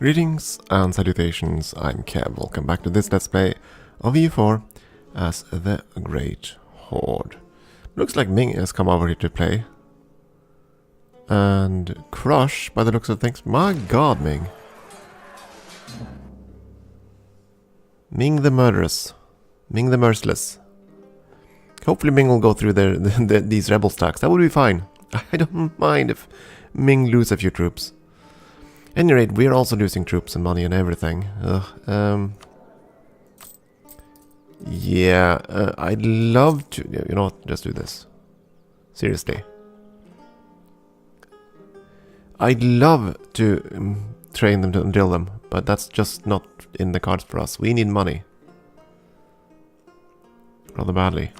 Greetings and salutations, I'm Kev. Welcome back to this Let's Play of EU4 as the Great Horde. Looks like Ming has come over here to play. And Crush, by the looks of things. My god, Ming. Ming the murderous. Ming the merciless. Hopefully Ming will go through these rebel stacks. That would be fine. I don't mind if Ming loses a few troops. At any rate, we're also losing troops and money and everything. Yeah, I'd love to... You know what? Just do this. Seriously. I'd love to train them and drill them, but that's just not in the cards for us. We need money. Rather badly.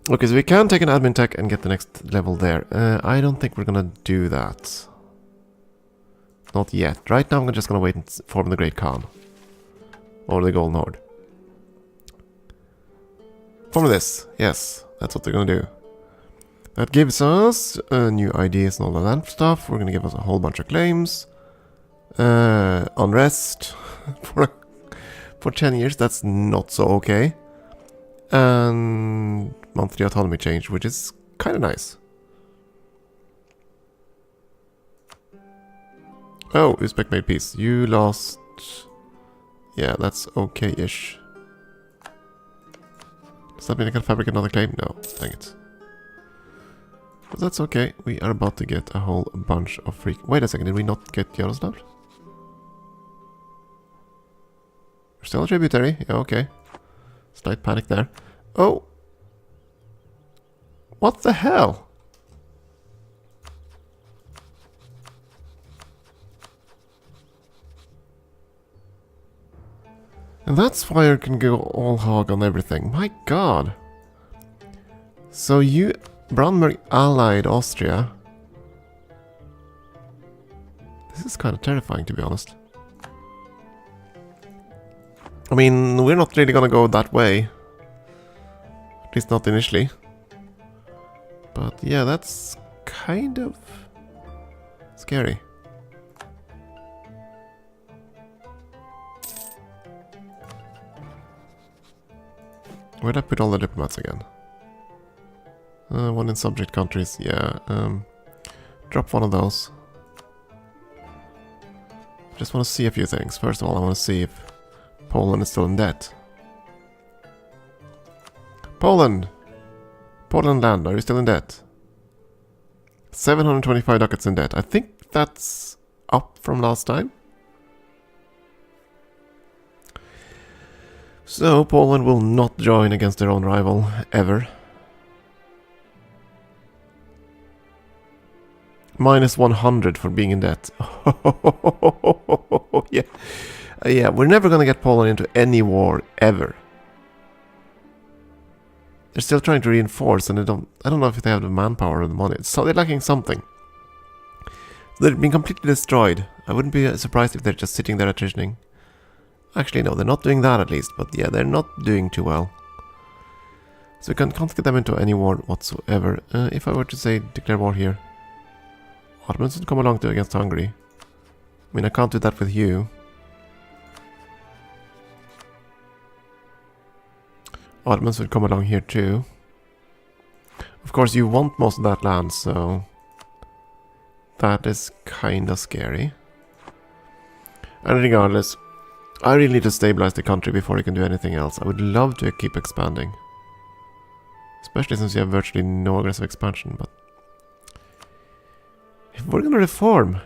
Okay, so we can take an admin tech and get the next level there. I don't think we're gonna do that. Not yet. Right now I'm just gonna wait and form the Great Khan. Or the Golden Horde. Form this. Yes, that's what they're gonna do. That gives us new ideas and all of that stuff. We're gonna give us a whole bunch of claims. Unrest. for 10 years, that's not so okay. And monthly autonomy change, which is kind of nice. Oh, Uzbek made peace. You lost... Yeah, that's okay-ish. Does that mean I can fabricate another claim? No, dang it. But that's okay. We are about to get a whole bunch of freak... Wait a second, did we not get Yaroslav? We're still a tributary? Yeah, okay. Slight panic there. Oh! What the hell? And that fire can go all hog on everything. My god. So you... Brandenburg allied Austria. This is kind of terrifying, to be honest. I mean, we're not really gonna go that way. At least not initially. But yeah, that's kind of... scary. Where'd I put all the diplomats again? One in subject countries, yeah. Drop one of those. Just want to see a few things. First of all, I want to see if Poland is still in debt. Poland! Poland land, are you still in debt? 725 ducats in debt. I think that's up from last time. So, Poland will not join against their own rival, ever. Minus 100 for being in debt. Yeah. Yeah, we're never gonna get Poland into any war, ever. They're still trying to reinforce, and I don't know if they have the manpower or the money. So they're lacking something. They've been completely destroyed. I wouldn't be surprised if they're just sitting there attritioning. Actually, no, they're not doing that at least, but yeah, they're not doing too well. So we can't get them into any war whatsoever. If I were to say declare war here, Ottomans would come along to against Hungary. I mean, I can't do that with you. Ottomans would come along here too. Of course, you want most of that land, so that is kind of scary. And regardless, I really need to stabilize the country before I can do anything else. I would love to keep expanding. Especially since you have virtually no aggressive expansion, but... If we're gonna reform...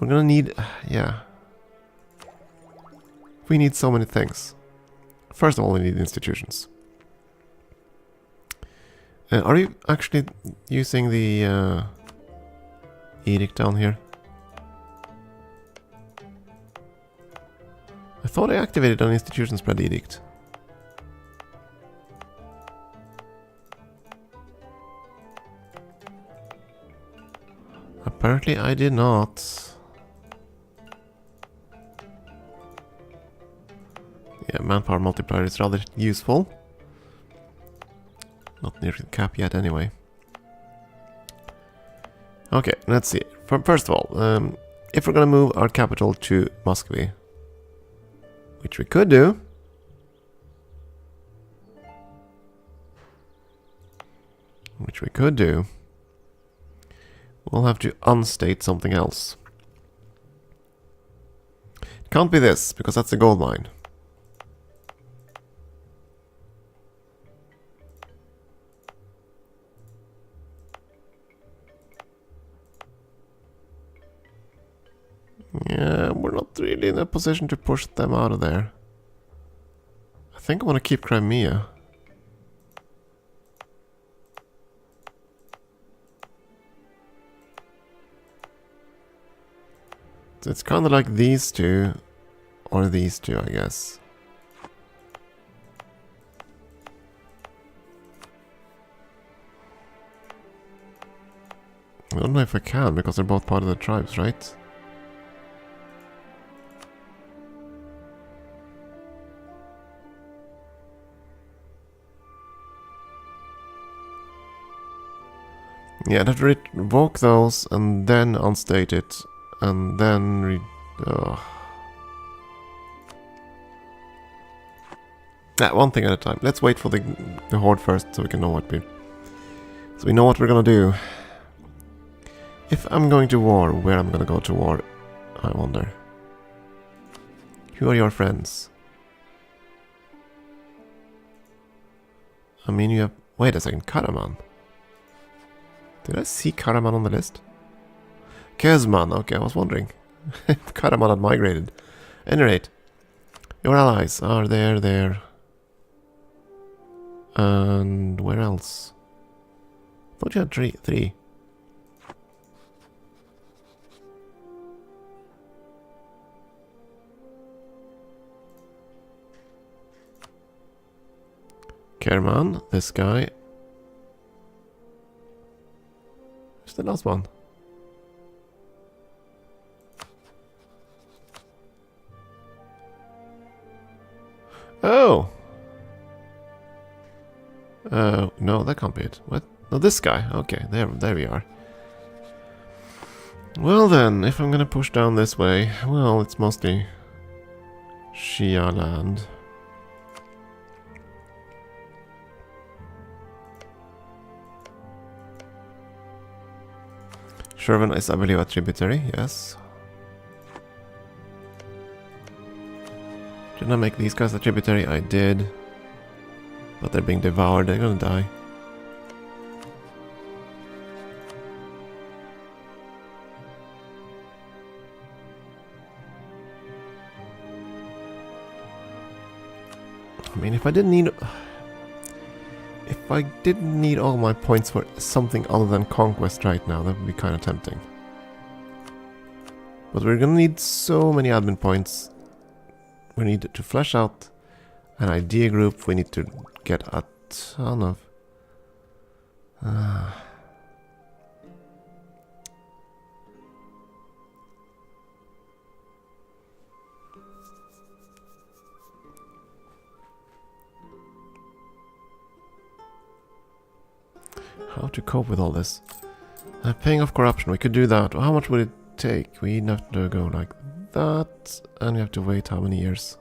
We're gonna need... yeah. We need so many things. First of all, we need institutions. Are you actually using the edict down here? I thought I activated an institution spread edict. Apparently I did not. Yeah, manpower multiplier is rather useful. Not near the cap yet anyway. Okay, let's see. First of all, If we're gonna move our capital to Muscovy, which we could do. We'll have to unstate something else. It can't be this, because that's a gold mine. Yeah, we're not really in a position to push them out of there. I think I want to keep Crimea. So it's kind of like these two, or these two, I guess. I don't know if I can, because they're both part of the tribes, right? Yeah, I'd have to revoke those and then unstate it, and then one thing at a time. Let's wait for the horde first, so we can know what we know what we're gonna do. If I'm going to war, where I'm gonna go to war, I wonder. Who are your friends? I mean, you have. Wait a second, Karaman. Did I see Karaman on the list? Kezman, okay, I was wondering if Karaman had migrated. At any rate, your allies are there. And where else? Thought you had three. Kerman, this guy. Who's the last one? Oh! No, that can't be it. What? No, this guy. Okay, there we are. Well then, if I'm gonna push down this way, well, it's mostly Shia land. Shervan is, I believe, a tributary, yes. Didn't I make these guys a tributary? I did. But they're being devoured, they're gonna die. I mean, if I didn't need all my points for something other than conquest right now, that would be kind of tempting. But we're gonna need so many admin points. We need to flesh out an idea group. We need to get a ton of... How to cope with all this? Paying off corruption, we could do that. How much would it take? We'd have to go like that, and we have to wait how many years?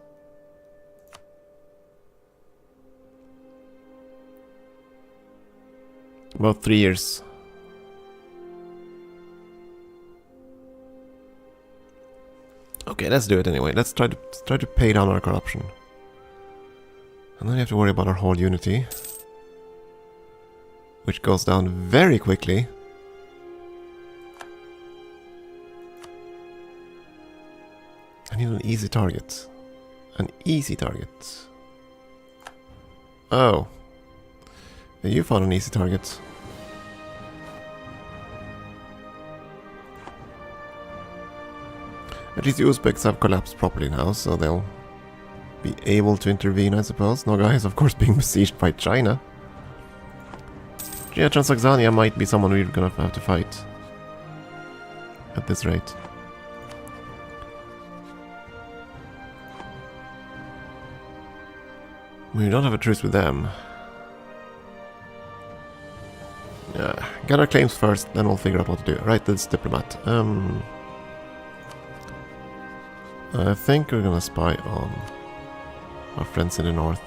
About 3 years. Okay, let's do it anyway. Let's try to pay down our corruption. And then we have to worry about our whole unity, which goes down very quickly. I need an easy target. An easy target. Oh. Yeah, you found an easy target. At least the Uzbeks have collapsed properly now, so they'll be able to intervene, I suppose. Nogai is of course being besieged by China. Yeah, Transoxania might be someone we're gonna have to fight. At this rate. We don't have a truce with them. Yeah, get our claims first, then we'll figure out what to do. Right, this diplomat. I think we're gonna spy on our friends in the north.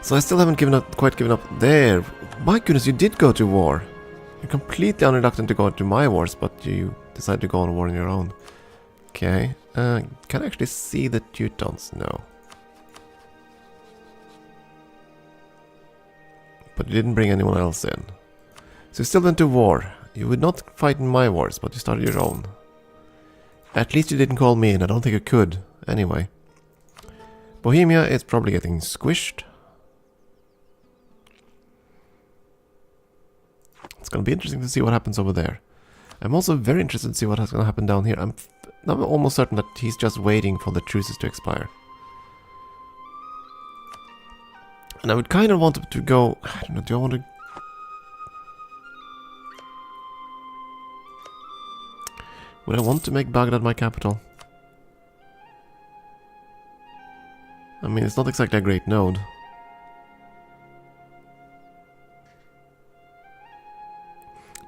So I still haven't quite given up there. My goodness, you did go to war. You're completely unreluctant to go to my wars, but you decided to go on war on your own. Okay. Can I actually see the Teutons? No. But you didn't bring anyone else in. So you still went to war. You would not fight in my wars, but you started your own. At least you didn't call me in. I don't think you could. Anyway. Bohemia is probably getting squished. It's going to be interesting to see what happens over there. I'm also very interested to see what's going to happen down here. I'm almost certain that he's just waiting for the truces to expire. And I would kind of want to go... I don't know, do I want to... Would I want to make Baghdad my capital? I mean, it's not exactly a great node.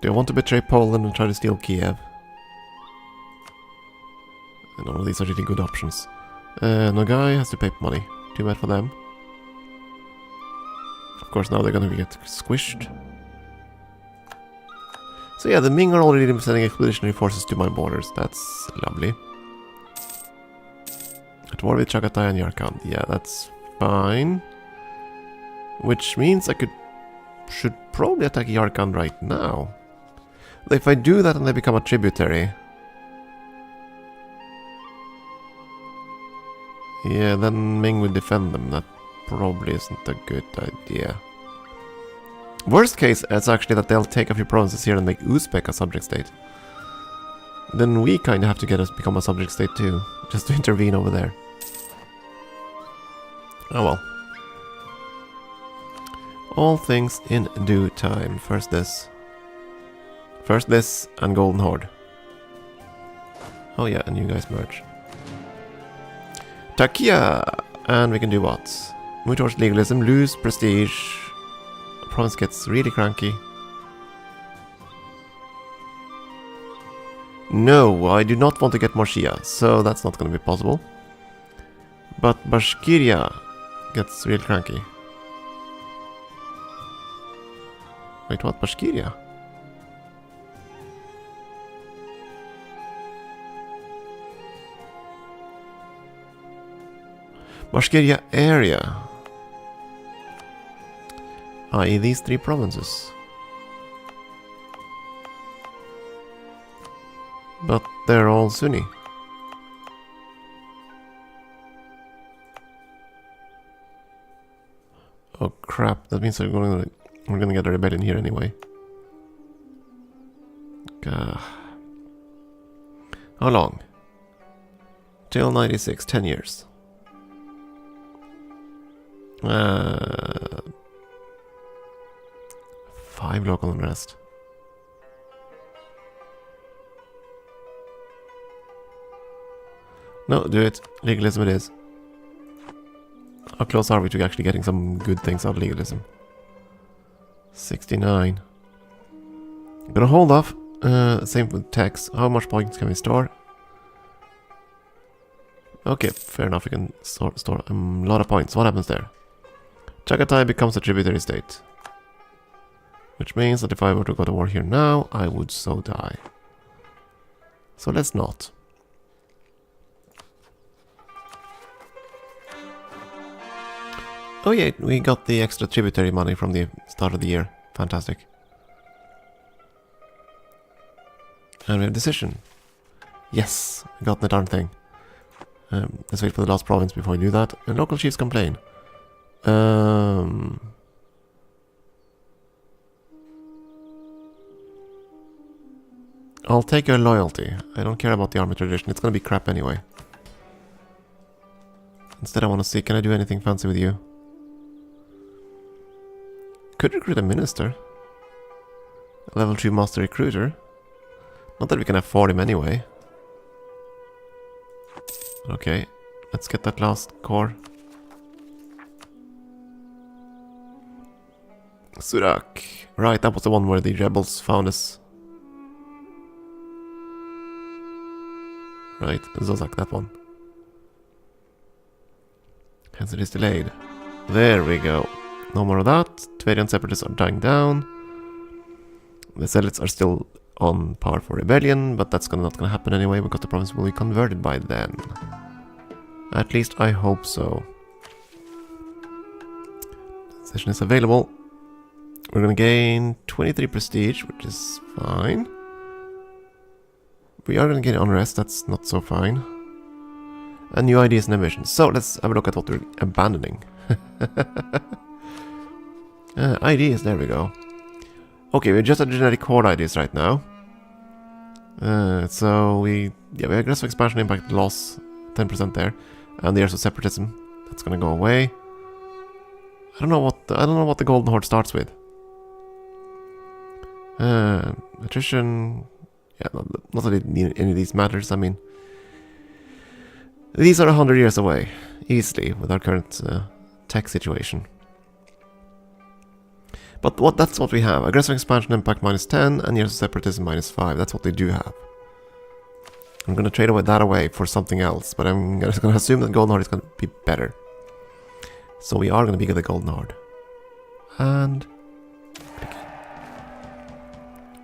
Do I want to betray Poland and try to steal Kiev? And all of these are really good options. Nogai has to pay money. Too bad for them. Of course, now they're gonna get squished. So yeah, the Ming are already sending expeditionary forces to my borders. That's lovely. At war with Chagatai and Yarkand. Yeah, that's fine. Which means I should probably attack Yarkand right now. If I do that and they become a tributary... Yeah, then Ming will defend them. That probably isn't a good idea. Worst case, it's actually that they'll take a few provinces here and make Uzbek a subject state. Then we kind of have to get us become a subject state too, just to intervene over there. Oh well. All things in due time. First this and Golden Horde. Oh yeah, and you guys merge. Takia! And we can do what? Move towards legalism, lose prestige. The province gets really cranky. No, I do not want to get more Shia, so that's not going to be possible. But Bashkiria gets real cranky. Wait, what? Bashkiria? Bashkiria area. I.e. these three provinces. But they're all Sunni. Oh crap, that means we're gonna get a rebellion here anyway. How long? Till 96, 10 years. 5 local unrest. No, do it. Legalism it is. How close are we to actually getting some good things out of legalism? 69. I'm gonna hold off. Same with tax. How much points can we store? Okay, fair enough. We can store a lot of points. What happens there? Chagatai becomes a tributary state. Which means that if I were to go to war here now, I would so die. So let's not. Oh yeah, we got the extra tributary money from the start of the year. Fantastic. And we have decision. Yes, we got the darn thing. Let's wait for the last province before we do that. And local chiefs complain. I'll take your loyalty. I don't care about the army tradition. It's gonna be crap anyway. Instead I want to see, can I do anything fancy with you? Could recruit a minister. A level 2 master recruiter. Not that we can afford him anyway. Okay. Let's get that last core. Surak. Right, that was the one where the rebels found us. Right, Zozak, that one. Hence it is delayed. There we go. No more of that. Tverian separatists are dying down. The zealots are still on par for rebellion, but that's not gonna happen anyway because the province will be converted by then. At least I hope so. Session is available. We're gonna gain 23 prestige, which is fine. We are gonna get unrest, that's not so fine. And new ideas and ambitions. So let's have a look at what we're abandoning. Ideas, there we go. Okay, we're just at genetic horde ideas right now. So we have aggressive expansion impact loss, 10% there. And the years of separatism, that's gonna go away. I don't know what the Golden Horde starts with. Attrition, yeah, not that any of these matters. I mean, these are 100 years away, easily, with our current tech situation. But that's what we have. Aggressive expansion impact -10 and years of separatism -5. That's what they do have. I'm going to trade that away for something else, but I'm just going to assume that Golden Horde is going to be better. So we are going to be the Golden Horde. And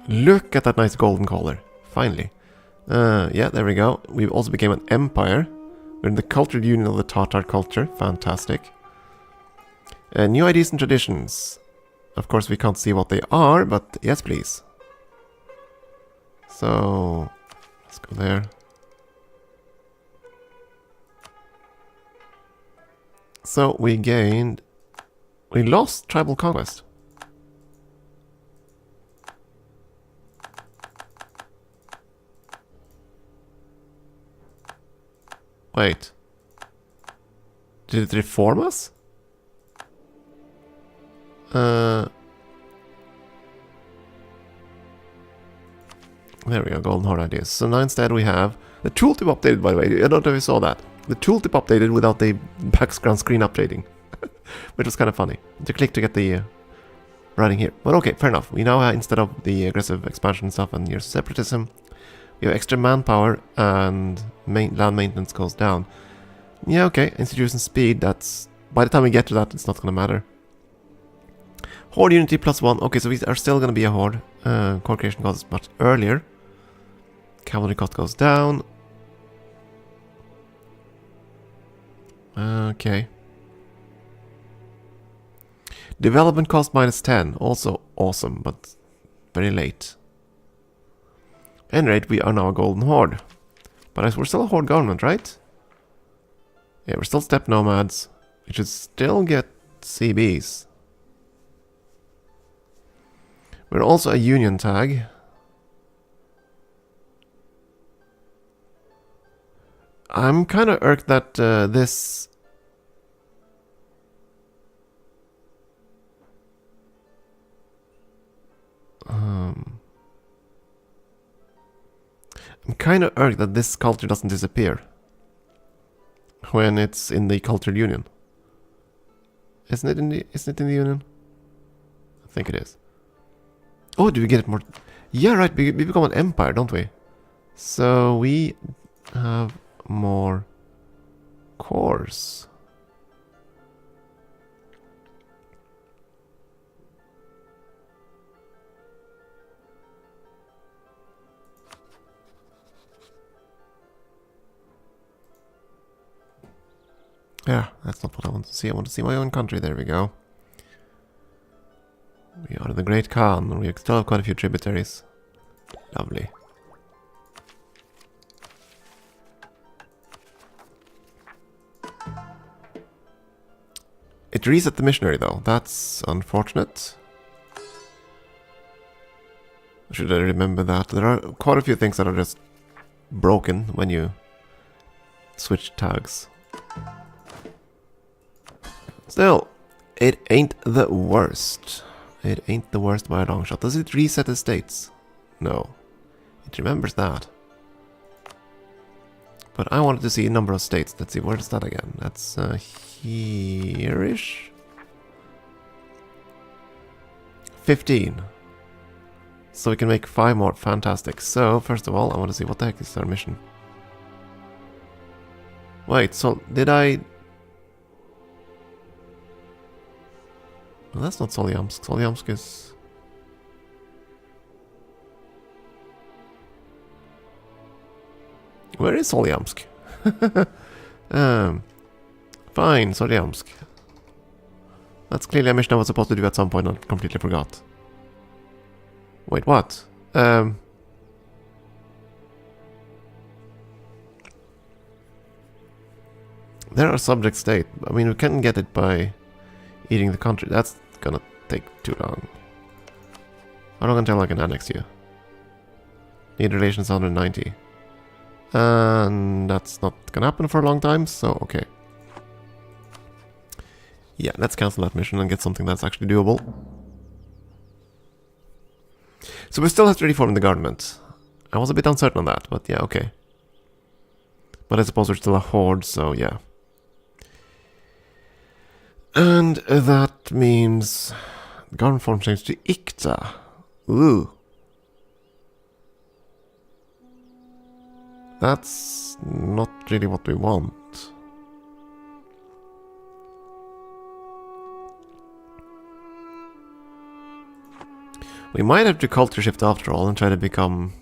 look at that nice golden color. Finally. Yeah, there we go. We also became an empire. We're in the cultural union of the Tatar culture. Fantastic. New ideas and traditions. Of course, we can't see what they are, but yes, please. So, let's go there. So, we lost tribal conquest. Wait. Did it reform us? There we go, Golden Horde ideas. So now instead we have the tooltip updated, by the way. I don't know if you saw that. The tooltip updated without the background screen updating. Which was kind of funny. To click to get the writing here. But okay, fair enough. We now have, instead of the aggressive expansion stuff and years of separatism, we have extra manpower and land maintenance goes down. Yeah, okay. Institution speed, that's... By the time we get to that, it's not going to matter. Horde unity +1. Okay, so we are still going to be a horde. Core creation cost is much earlier. Cavalry cost goes down. Okay. Development cost -10. Also awesome, but very late. End rate, we are now a Golden Horde. But we're still a Horde government, right? Yeah, we're still steppe nomads. We should still get CBs. We're also a union tag. I'm kind of irked that this... I'm kind of irked that this culture doesn't disappear when it's in the cultural union. Isn't it in the union? I think it is. Oh, do we get it more? Yeah, right. We become an empire, don't we? So we have more cores. Yeah, that's not what I want to see. I want to see my own country. There we go. We are the Great Khan. We still have quite a few tributaries. Lovely. It reset the missionary though. That's unfortunate. Should I remember that? There are quite a few things that are just broken when you switch tags. Still, it ain't the worst. It ain't the worst by a long shot. Does it reset estates? No. It remembers that. But I wanted to see a number of states. Let's see, where's that again? That's here-ish? 15. So we can make 5 more. Fantastic. So, first of all, I want to see what the heck is our mission. Wait, so did I... No, that's not Solyamsk. Solyamsk is... Where is Solyamsk? Fine, Solyamsk. That's clearly a mission I was supposed to do at some point and completely forgot. Wait, what? There are subject state. I mean, we can get it by eating the country. That's gonna take too long. How long until I can annex you? Need relations 190. And that's not gonna happen for a long time, so okay. Yeah, let's cancel that mission and get something that's actually doable. So we still have to reform the government. I was a bit uncertain on that, but yeah, okay. But I suppose we're still a horde, so yeah. And that means the government form changed to Ikta. Ooh. That's not really what we want. We might have to culture shift after all and try to become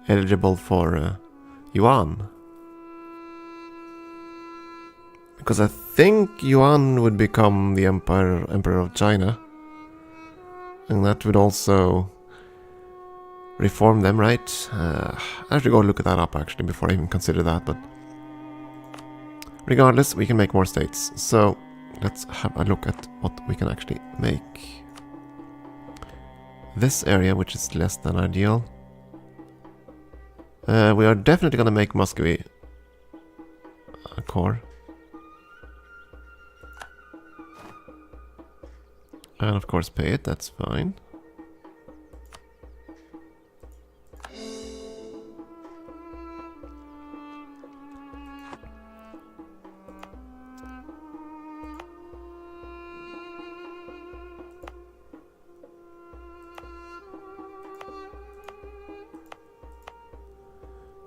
eligible for Yuan. Because I think Yuan would become the Emperor of China. And that would also reform them, right? I have to go look that up actually before I even consider that, but regardless, we can make more states. So let's have a look at what we can actually make. This area, which is less than ideal. We are definitely going to make Muscovy a core. And of course pay it, that's fine.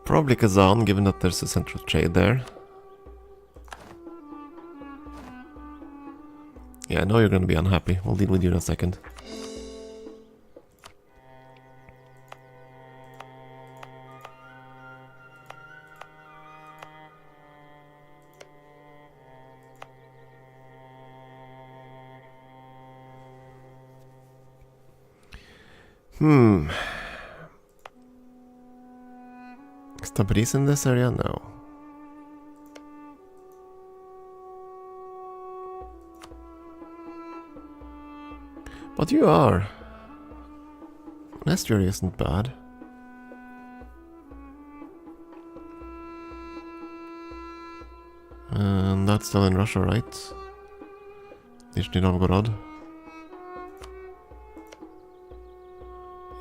Probably Kazan, given that there's a central trade there. Yeah, I know you're going to be unhappy. We'll deal with you in a second. Is Tabriz in this area? No. But you are. Estuary isn't bad. And that's still in Russia, right? Nizhny Novgorod.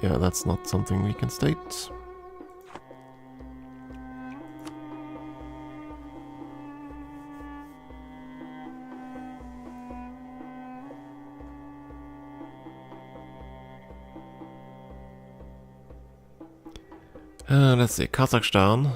Yeah, that's not something we can state. Let's see, Kazakhstan.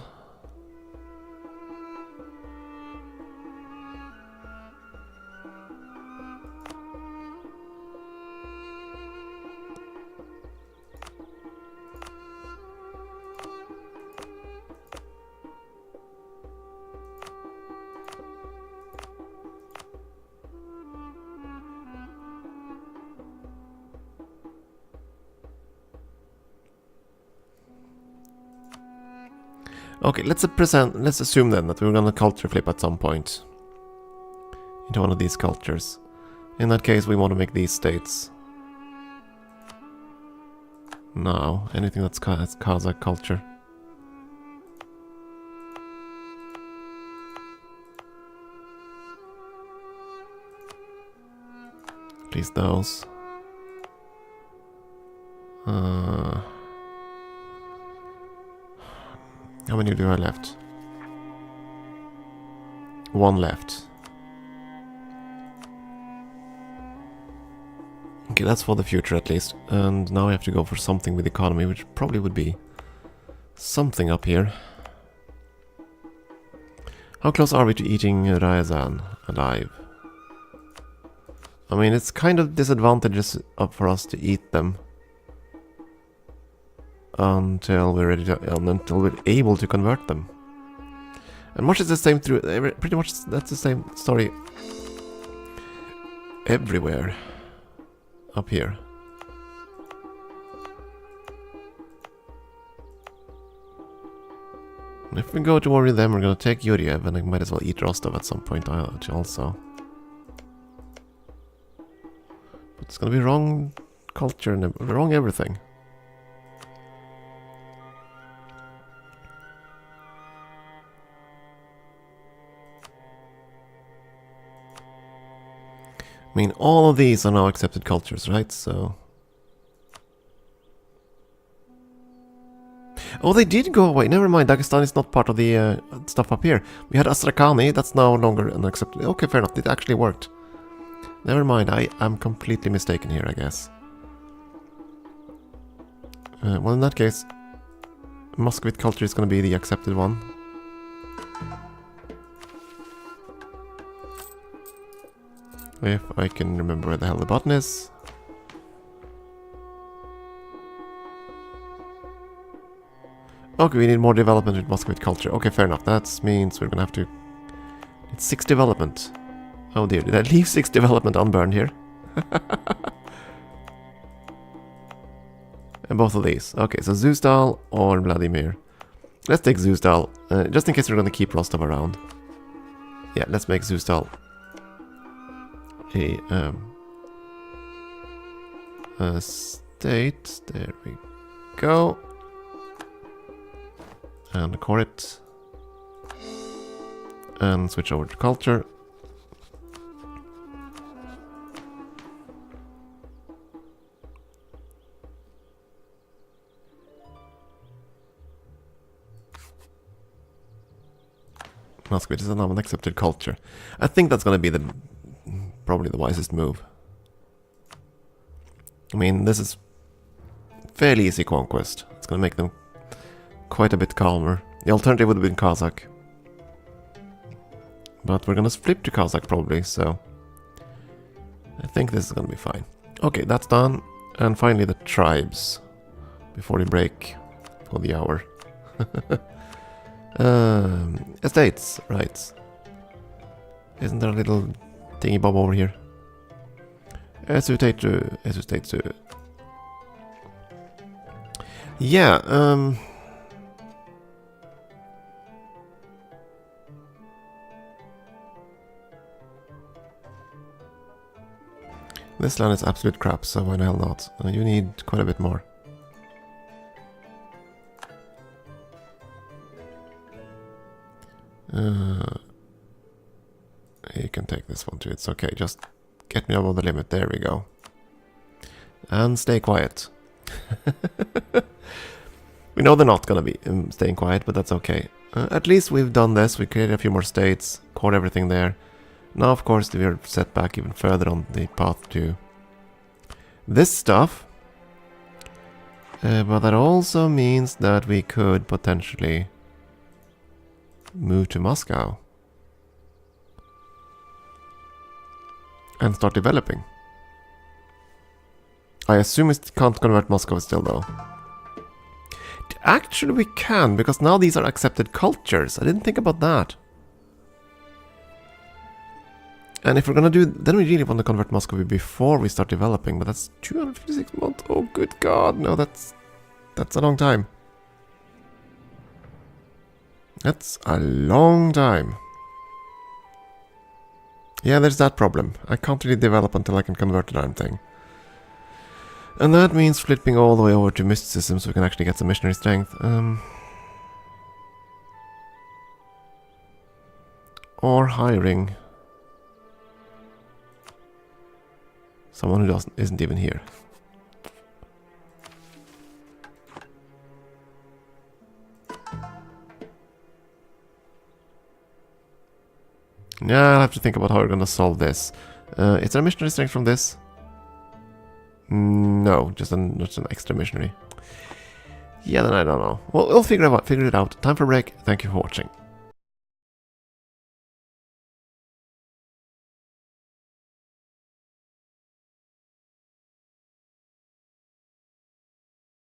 Okay, let's assume then that we're gonna culture flip at some point into one of these cultures. In that case, we want to make these states. Now, anything that's Kazakh culture. At least those. How many do I left? one left. Okay, that's for the future at least. And now I have to go for something with economy, which probably would be something up here. How close are we to eating Ryazan alive? I mean, it's kind of disadvantageous for us to eat them until we're ready to, until we're able to convert them. And much is the same through pretty much that's the same story everywhere up here. If we go to war with them, we're gonna take Yuriev, and I might as well eat Rostov at some point also. But it's gonna be wrong culture and wrong everything. I mean, all of these are now accepted cultures, right? So... Oh, they did go away. Never mind, Dagestan is not part of the stuff up here. We had Astrakani, that's no longer an accepted... Okay, fair enough, it actually worked. Never mind, I'm completely mistaken here, I guess. Well, in that case, Muscovy culture is going to be the accepted one. If I can remember where the hell the button is. Okay, we need more development with Muscovy culture. Okay, fair enough. That means we're gonna have to... It's 6 development. Oh dear, did I leave 6 development unburned here? And both of these. Okay, so Zustal or Vladimir. Let's take Zustal, just in case we're gonna keep Rostov around. Yeah, let's make Zustal a state. There we go. And core it. And switch over to culture. Muscovy is now an accepted culture. I think that's going to be probably the wisest move. I mean, this is fairly easy conquest. It's going to make them quite a bit calmer. The alternative would have been Kazakh. But we're going to flip to Kazakh probably, so I think this is going to be fine. Okay, that's done. And finally the tribes before we break for the hour. Estates, right. Isn't there a little thingy bob over here? Esutetu. Yeah, this land is absolute crap, so why the hell not? You need quite a bit more. You can take this one too, it's okay, just get me above the limit, there we go. And stay quiet. We know they're not gonna be staying quiet, but that's okay. At least we've done this, we created a few more states, caught everything there. Now of course we're set back even further on the path to this stuff. But that also means that we could potentially move to Moscow. And start developing. I assume it can't convert Moscow still though. Actually we can, because now these are accepted cultures. I didn't think about that. And if we're gonna do, then we really want to convert Muscovy before we start developing, but that's 256 months. Oh good god, no, that's a long time. That's a long time. Yeah, there's that problem. I can't really develop until I can convert the darn thing. And that means flipping all the way over to mysticism so we can actually get some missionary strength. Or hiring someone who isn't even here. Yeah, I'll have to think about how we're gonna solve this. Is there a missionary strength from this? No, just an extra missionary. Yeah, then I don't know. Well, we'll figure it out. Time for a break. Thank you for watching.